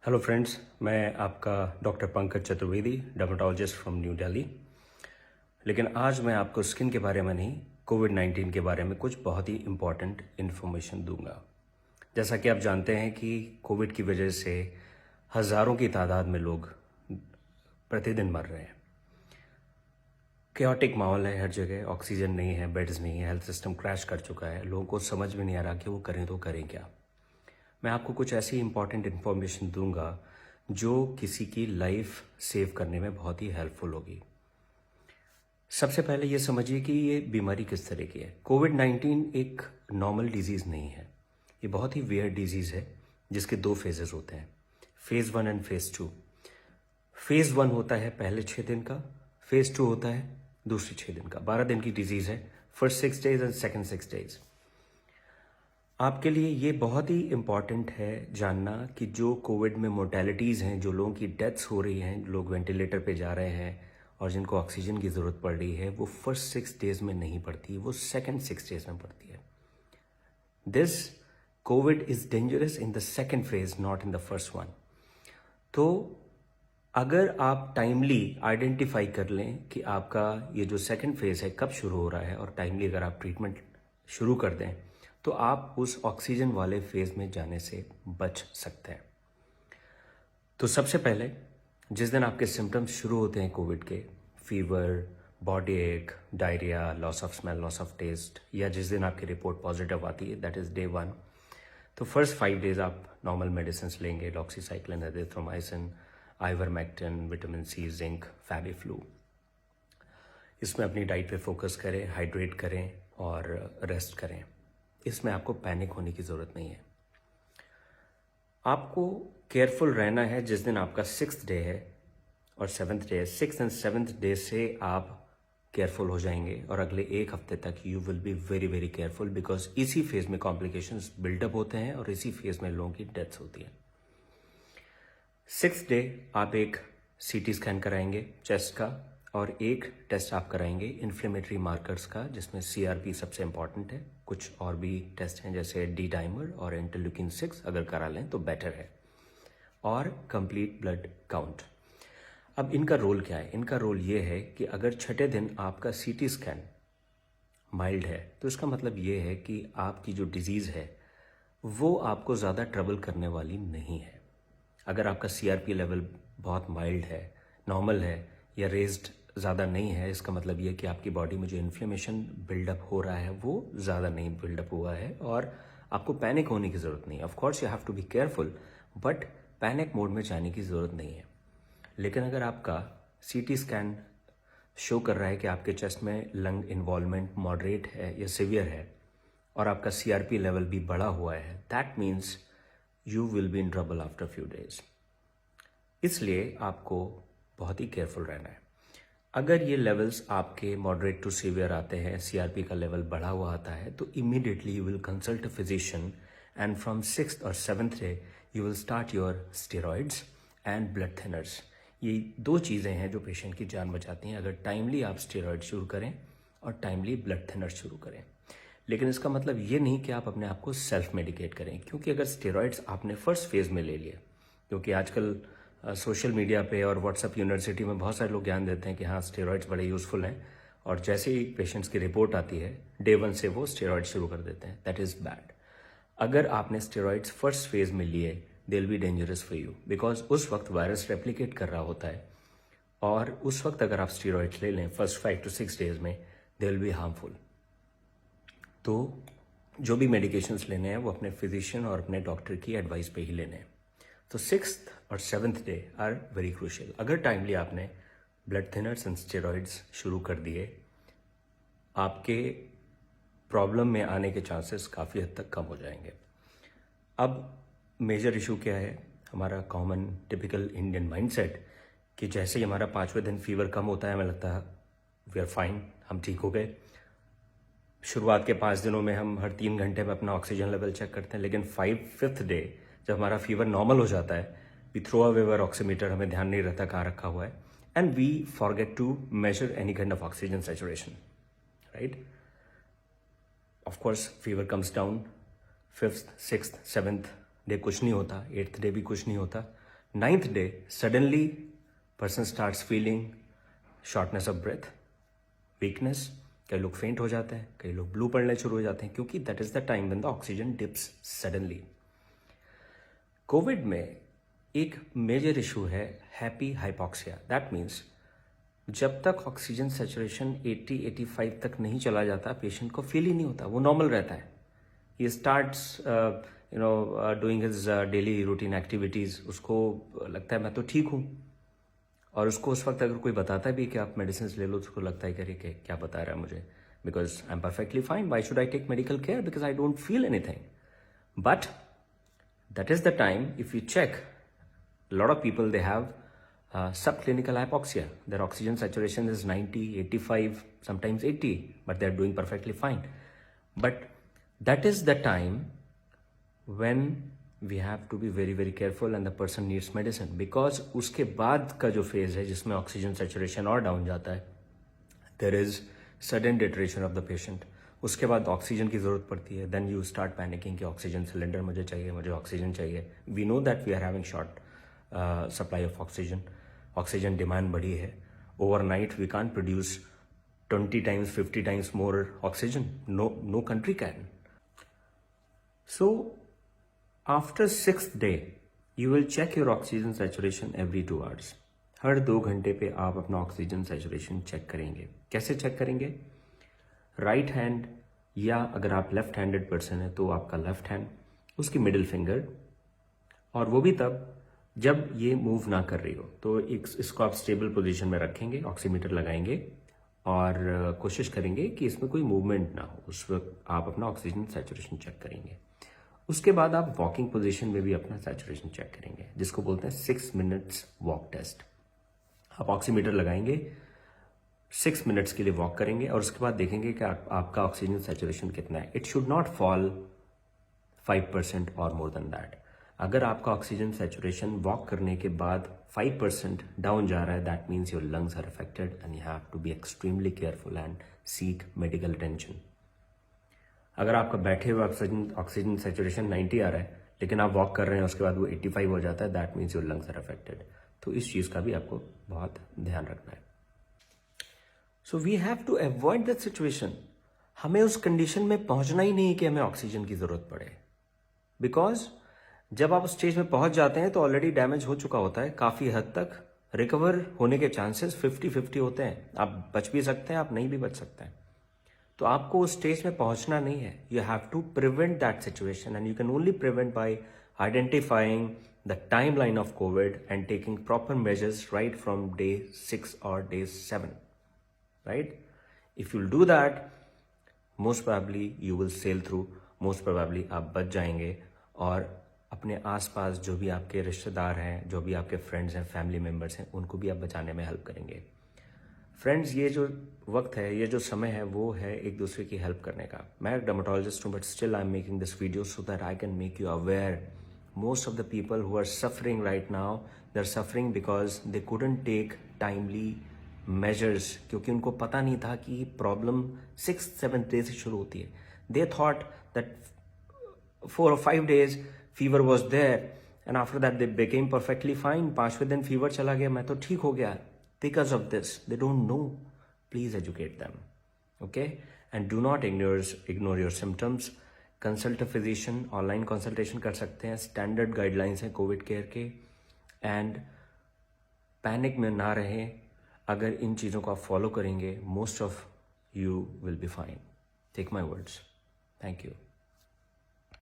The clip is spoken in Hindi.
हेलो फ्रेंड्स, मैं आपका doctor Pankaj Chaturvedi, dermatologist from new Delhi. लेकिन आज मैं आपको स्किन के बारे में नहीं, कोविड-19 के बारे में कुछ बहुत ही इम्पॉर्टेंट इन्फॉर्मेशन दूंगा। जैसा कि आप जानते हैं कि कोविड की वजह से हज़ारों की तादाद में लोग प्रतिदिन मर रहे हैं। केओटिक माहौल है हर जगह, ऑक्सीजन नहीं है, बेड्स नहीं है, हेल्थ सिस्टम क्रैश कर चुका है। लोगों को समझ में नहीं आ रहा कि वो करें तो करें क्या। मैं आपको कुछ ऐसी इंपॉर्टेंट इन्फॉर्मेशन दूंगा जो किसी की लाइफ सेव करने में बहुत ही हेल्पफुल होगी। सबसे पहले ये समझिए कि ये बीमारी किस तरह की है। कोविड-19 एक नॉर्मल डिजीज़ नहीं है, ये बहुत ही वियर्ड डिजीज़ है जिसके 2 फेजेस होते हैं, फेज़ 1 एंड फेज़ 2। फेज़ 1 होता है पहले 6 दिन का, फेज़ 2 होता है दूसरे 6 दिन का। 12 दिन की डिजीज़ है, first 6 days and second 6 days. आपके लिए ये बहुत ही इम्पॉर्टेंट है जानना कि जो कोविड में मोर्टेलिटीज़ हैं, जो लोगों की डेथ्स हो रही हैं, लोग वेंटिलेटर पे जा रहे हैं और जिनको ऑक्सीजन की ज़रूरत पड़ रही है, वो फर्स्ट 6 डेज़ में नहीं पड़ती, वो सेकेंड 6 डेज़ में पड़ती है। This Covid is dangerous in the second phase, not in the first one. तो अगर आप टाइमली आइडेंटिफाई कर लें कि आपका ये जो सेकेंड फेज है कब शुरू हो रहा है और टाइमली अगर आप ट्रीटमेंट शुरू कर दें तो आप उस ऑक्सीजन वाले फेज में जाने से बच सकते हैं। तो सबसे पहले जिस दिन आपके सिम्टम्स शुरू होते हैं कोविड के, fever, body ache, diarrhoea, loss of smell, loss of taste, या जिस दिन आपकी रिपोर्ट पॉजिटिव आती है, दैट इज़ डे 1, तो फर्स्ट 5 डेज आप नॉर्मल मेडिसिन लेंगे, doxycycline, azithromycin, ivermectin, vitamin C, zinc, Fabiflu. इसमें अपनी डाइट पे फोकस करें, हाइड्रेट करें और रेस्ट करें। इसमें आपको पैनिक होने की ज़रूरत नहीं है। आपको केयरफुल रहना है जिस दिन आपका 6th डे है और 7th डे है। 6th एंड 7th डे से आप केयरफुल हो जाएंगे और अगले 1 हफ्ते तक you will be very very careful, because इसी फेज में कॉम्प्लिकेशंस बिल्डअप होते हैं और इसी फेज में लोगों की डेथ्स होती है। 6th डे आप एक CT स्कैन कराएंगे चेस्ट का और एक टेस्ट आप कराएंगे इन्फ्लेमेटरी मार्कर्स का, जिसमें CRP सबसे इंपॉर्टेंट है। कुछ और भी टेस्ट हैं जैसे डी डाइमर और इंटरल्यूकिन 6, अगर करा लें तो बेटर है, और कंप्लीट ब्लड काउंट। अब इनका रोल क्या है? इनका रोल ये है कि अगर 6ठे दिन आपका CT स्कैन माइल्ड है तो इसका मतलब ये है कि आपकी जो डिजीज़ है वो आपको ज़्यादा ट्रबल करने वाली नहीं है। अगर आपका CRP लेवल बहुत माइल्ड है, नॉर्मल है या रेज्ड ज़्यादा नहीं है, इसका मतलब ये कि आपकी बॉडी में जो इन्फ्लेमेशन बिल्डअप हो रहा है वो ज़्यादा नहीं बिल्डअप हुआ है और आपको पैनिक होने की ज़रूरत नहीं है। Of course you have to be careful, but panic mode में जाने की ज़रूरत नहीं है। लेकिन अगर आपका CT स्कैन शो कर रहा है कि आपके चेस्ट में लंग इन्वॉल्वमेंट मॉडरेट है या सिवियर है और आपका CRP लेवल भी बढ़ा हुआ है, that means you will be in trouble after few days. इसलिए आपको बहुत ही केयरफुल रहना है। अगर ये लेवल्स आपके मॉडरेट टू सीवियर आते हैं, CRP का लेवल बढ़ा हुआ आता है, तो immediately you will consult a physician and from 6th और 7th day you will start your steroids and blood thinners. ये 2 चीज़ें हैं जो पेशेंट की जान बचाती हैं अगर टाइमली आप स्टेरॉइड शुरू करें और टाइमली ब्लड थिनर शुरू करें। लेकिन इसका मतलब ये नहीं कि आप अपने आप को सेल्फ मेडिकेट करें, क्योंकि अगर स्टेरॉइड्स आपने फर्स्ट फेज में ले लिए, क्योंकि आजकल सोशल मीडिया पे और व्हाट्सएप यूनिवर्सिटी में बहुत सारे लोग ज्ञान देते हैं कि हाँ स्टेरॉइड्स बड़े यूज़फुल हैं, और जैसे ही पेशेंट्स की रिपोर्ट आती है डे 1 से वो स्टेरॉइड शुरू कर देते हैं। That is bad. अगर आपने स्टेरॉइड्स फर्स्ट फेज में लिए, they will be dangerous for you, because उस वक्त वायरस रेप्लिकेट कर रहा होता है और उस वक्त अगर आप स्टेरॉइड्स ले लें फर्स्ट 5 to 6 डेज में, दे विल बी हार्मफुल। तो जो भी मेडिकेशंस लेने हैं वो अपने फिजिशियन और अपने डॉक्टर की एडवाइस पे ही लेने हैं। तो 6th और 7th day are very crucial. अगर टाइमली आपने ब्लड थिनर्स एंड स्टेरॉइड्स शुरू कर दिए, आपके प्रॉब्लम में आने के चांसेस काफ़ी हद तक कम हो जाएंगे। अब मेजर इशू क्या है? हमारा कॉमन टिपिकल इंडियन माइंडसेट कि जैसे ही हमारा 5वें दिन फीवर कम होता है हमें लगता है वी आर फाइन, हम ठीक हो गए। शुरुआत के 5 दिनों में हम हर 3 घंटे में अपना ऑक्सीजन लेवल चेक करते हैं, लेकिन 5th डे जब हमारा फीवर नॉर्मल हो जाता है, we throw away our oximeter, हमें ध्यान नहीं रहता कहाँ रखा हुआ है, and we forget to measure any kind of oxygen saturation, right? Of course fever comes down, 5th, 6th, 7th day कुछ नहीं होता, 8th डे भी कुछ नहीं होता, 9th day suddenly person starts feeling shortness of breath, weakness, कई लोग फेंट हो जाते हैं, कई लोग ब्लू पड़ने शुरू हो जाते हैं, क्योंकि that is the time when the oxygen dips suddenly. Covid में एक मेजर इशू है हैप्पी हाइपोक्सिया। दैट मीन्स जब तक ऑक्सीजन सैचुरेशन 80-85 तक नहीं चला जाता, पेशेंट को फील ही नहीं होता, वो नॉर्मल रहता है। He starts doing his daily routine activities, उसको लगता है मैं तो ठीक हूँ। और उसको उस वक्त अगर कोई बताता भी कि आप मेडिसिन ले लो, तो उसको लगता है कि अरे क्या बता रहा है मुझे, because I am perfectly fine, why should I take medical care, because I don't feel anything. But that is the time, if you check, lot of people, they have subclinical hypoxia. Their oxygen saturation is 90, 85, sometimes 80, but they're doing perfectly fine. But that is the time when we have to be very very careful and the person needs medicine, because उसके बाद का जो फेज है जिसमें ऑक्सीजन सैचुरेशन और डाउन जाता है, there is sudden deterioration of the patient. उसके बाद ऑक्सीजन की ज़रूरत पड़ती है, देन यू स्टार्ट पैनिकिंग कि ऑक्सीजन सिलेंडर मुझे चाहिए, मुझे ऑक्सीजन चाहिए। We know that we are having short supply of oxygen, oxygen demand बढ़ी है। Overnight we can't produce 20 times 50 times more oxygen. No country can. So after 6th day you will check your oxygen saturation every 2 hours. हर 2 घंटे पे आप अपना ऑक्सीजन सैचुरेशन चेक करेंगे। कैसे चेक करेंगे? राइट हैंड, या अगर आप लेफ्ट हैंडेड पर्सन है तो आपका लेफ्ट हैंड, उसकी मिडिल फिंगर, और वो भी तब जब ये मूव ना कर रही हो। तो इसको आप स्टेबल पोजीशन में रखेंगे, ऑक्सीमीटर लगाएंगे और कोशिश करेंगे कि इसमें कोई मूवमेंट ना हो। उस वक्त आप अपना ऑक्सीजन सैचुरेशन चेक करेंगे। उसके बाद आप वॉकिंग पोजीशन में भी अपना सैचुरेशन चेक करेंगे, जिसको बोलते हैं 6 minutes वॉक टेस्ट। आप ऑक्सीमीटर लगाएंगे, 6 minutes के लिए वॉक करेंगे और उसके बाद देखेंगे कि आपका ऑक्सीजन सैचुरेशन कितना है। इट शुड नॉट फॉल 5% और मोर देन दैट। अगर आपका ऑक्सीजन सैचुरेशन वॉक करने के बाद 5% डाउन जा रहा है, that means your lungs are affected and you have to be extremely careful and seek medical attention. अगर आपका बैठे हुए ऑक्सीजन सैचुरेशन 90 आ रहा है, लेकिन आप वॉक कर रहे हैं, उसके बाद वो 85 हो जाता है, that means your lungs are affected. तो इस चीज़ का भी आपको बहुत ध्यान रखना है। So we have to avoid that situation. हमें उस कंडीशन में पहुंचना ही नहीं कि हमें ऑक्सीजन की जरूरत पड़े, बिकॉज जब आप उस स्टेज में पहुंच जाते हैं तो ऑलरेडी डैमेज हो चुका होता है। काफी हद तक रिकवर होने के चांसेस 50-50 होते हैं। आप बच भी सकते हैं, आप नहीं भी बच सकते हैं। तो आपको उस स्टेज में पहुंचना नहीं है। You have to prevent that situation and you can only prevent by identifying the timeline of covid and taking proper measures right from day 6 or day 7, right? If you'll do that, most probably you will sail through, most probably आप बच जाएंगे और अपने आसपास जो भी आपके रिश्तेदार हैं, जो भी आपके फ्रेंड्स हैं, फैमिली मेम्बर्स हैं, उनको भी आप बचाने में हेल्प करेंगे। फ्रेंड्स, ये जो वक्त है, ये जो समय है, वो है एक दूसरे की हेल्प करने का। मैं एक डर्मेटोलॉजिस्ट हूँ, but still I am making this video so that I can make you aware. Most of the people who are suffering right now, they are suffering because they couldn't take timely measures, क्योंकि उनको पता नहीं था कि प्रॉब्लम 6th-7th डे से शुरू होती है। They thought that 4 or 5 days fever was there and after that they became perfectly fine. 5वें दिन फीवर चला गया, मैं तो ठीक हो गया। Because of this they don't know. Please educate them, okay? And do not ignore your symptoms. Consult a physician, online consultation कर सकते हैं। स्टैंडर्ड गाइडलाइंस हैं कोविड केयर के, एंड पैनिक में ना रहें। अगर इन चीज़ों को आप फॉलो करेंगे, most of you will be fine. Take my words. Thank you.